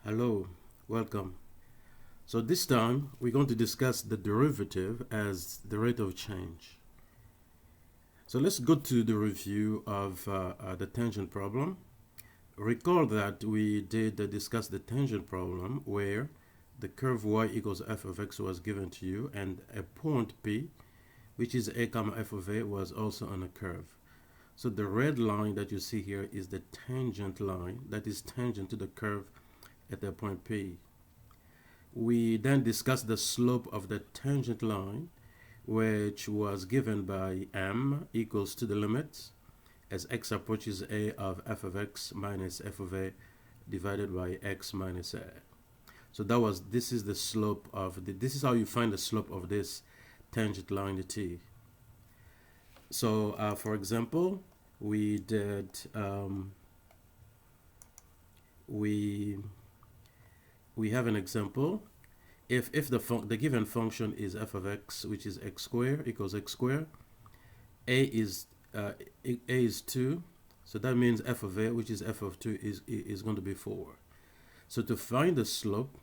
Hello, welcome. So this time we're going to discuss the derivative as the rate of change. So let's go to the review of the tangent problem. Recall that we did discuss the tangent problem where the curve y equals f of x was given to you and a point P, which is a comma f of a, was also on a curve. So the red line that you see here is the tangent line that is tangent to the curve at the point P. We then discussed the slope of the tangent line, which was given by m equals to the limit as x approaches a of f of x minus f of a divided by x minus a. So this is the slope of this is how you find the slope of this tangent line t. So for example, we did we have an example. If the given function is f of x, which is x squared equals x squared, a is 2, so that means f of a, which is f of 2, is going to be 4. So to find the slope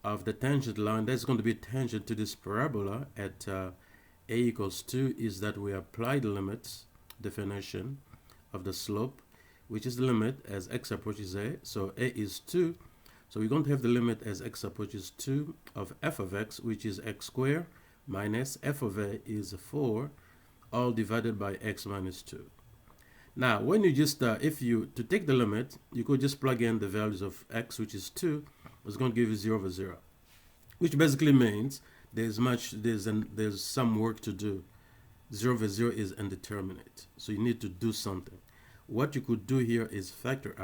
of the tangent line that's going to be tangent to this parabola at a equals 2 is that we apply the limits definition of the slope, which is the limit as x approaches a. So a is 2. So we're going to have the limit as x approaches 2 of f of x, which is x squared, minus f of a is 4, all divided by x minus 2. Now, when you just, to take the limit, you could just plug in the values of x, which is 2, it's going to give you 0 over 0, which basically means there's some work to do. 0 over 0 is indeterminate, so you need to do something. What you could do here is factor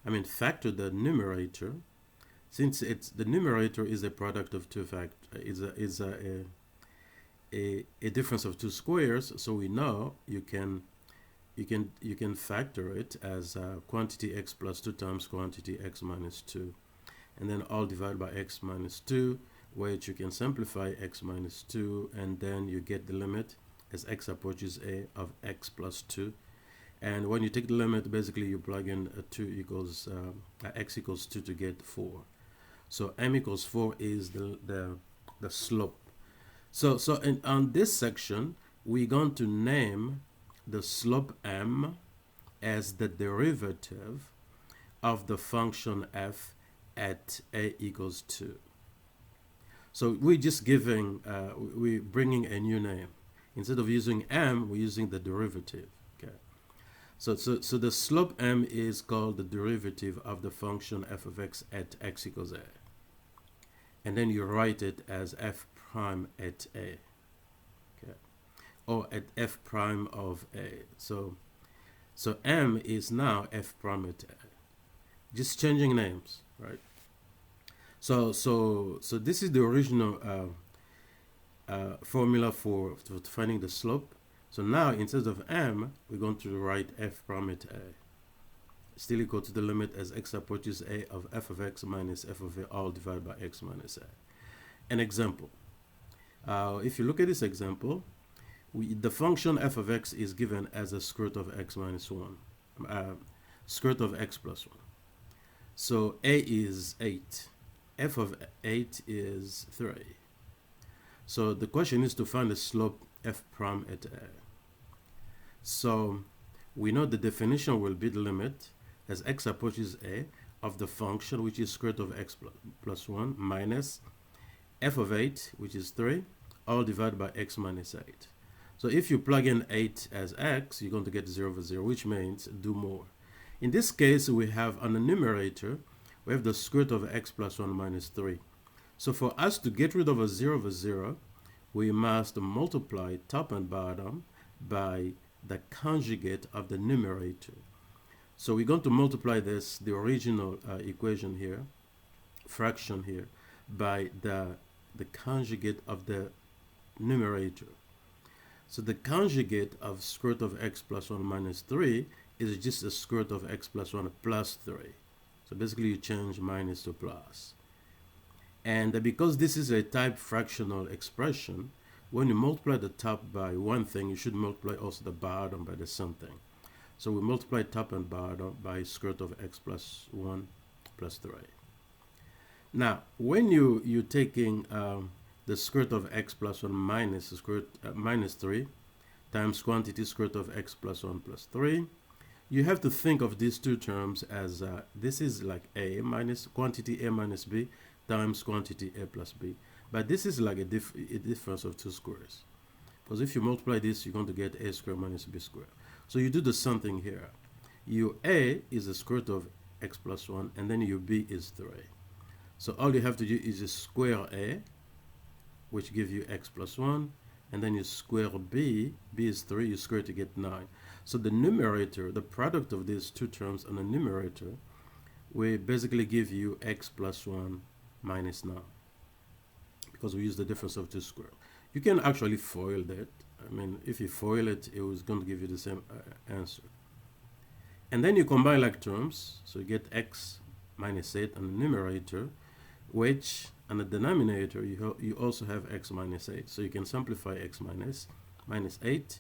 the numerator, since the numerator is a product of two is a difference of two squares. So we know you can factor it as quantity x plus 2 times quantity x minus 2, and then all divided by x minus 2, which you can simplify x minus 2, and then you get the limit as x approaches a of x plus 2. And when you take the limit, basically you plug in x equals 2 to get 4. So m equals 4 is the slope. So on this section, we're going to name the slope m as the derivative of the function f at a equals 2. So we're just we're bringing a new name. Instead of using m, we're using the derivative. So the slope m is called the derivative of the function f of x at x equals a. And then you write it as f prime at a. Okay. Or at f prime of a. So m is now f prime at a. Just changing names, right? So this is the original formula for finding the slope. So now, instead of m, we're going to write f prime at a, still equal to the limit as x approaches a of f of x minus f of a, all divided by x minus a. An example. If you look at this example, the function f of x is given as a square root of x minus 1, square root of x plus 1. So a is 8. F of 8 is 3. So the question is to find the slope f prime at a. So we know the definition will be the limit as x approaches a of the function, which is square root of x plus 1, minus f of 8, which is 3, all divided by x minus 8. So if you plug in 8 as x, you're going to get 0 over 0, which means do more. In this case, we have on the numerator, we have the square root of x plus 1 minus 3. So for us to get rid of a 0 over 0, we must multiply top and bottom by the conjugate of the numerator. So we're going to multiply the original equation here, fraction here, by the conjugate of the numerator. So the conjugate of square root of x plus 1 minus 3 is just the square root of x plus 1 plus 3. So basically you change minus to plus. And because this is a type fractional expression, when you multiply the top by one thing, you should multiply also the bottom by the same thing. So we multiply top and bottom by square root of x plus 1 plus 3. Now, when you're taking the square root of x plus 1 minus the square root, minus 3 times quantity square root of x plus 1 plus 3, you have to think of these two terms as this is like a minus quantity a minus b times quantity a plus b. But this is like a difference of two squares. Because if you multiply this, you're going to get a squared minus b squared. So you do the same thing here. Your a is the square root of x plus 1, and then your b is 3. So all you have to do is just square a, which gives you x plus 1, and then you square b is 3, you square to get 9. So the numerator, the product of these two terms on the numerator, will basically give you x plus 1 minus 9, because we use the difference of two squares. You can actually FOIL that. I mean, if you FOIL it, it was going to give you the same answer. And then you combine like terms, so you get x minus 8 on the numerator, which on the denominator you also have x minus 8. So you can simplify x minus 8,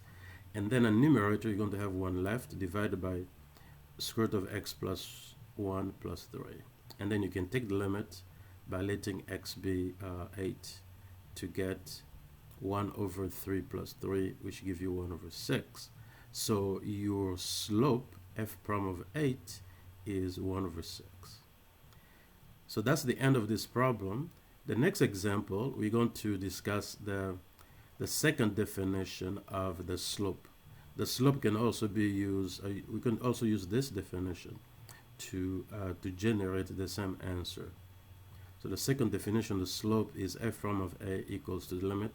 and then on numerator you're going to have 1 left divided by square root of x plus 1 plus 3. And then you can take the limit by letting x be 8 to get 1 over 3 plus 3, which gives you 1 over 6. So your slope f prime of 8 is 1 over 6. So that's the end of this problem. The next example, we're going to discuss the second definition of the slope. The slope can also be used, we can also use this definition to generate the same answer. So the second definition of the slope is f prime of a equals to the limit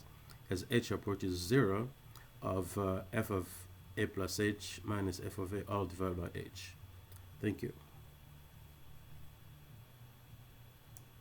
as h approaches 0 of f of a plus h minus f of a all divided by h. Thank you.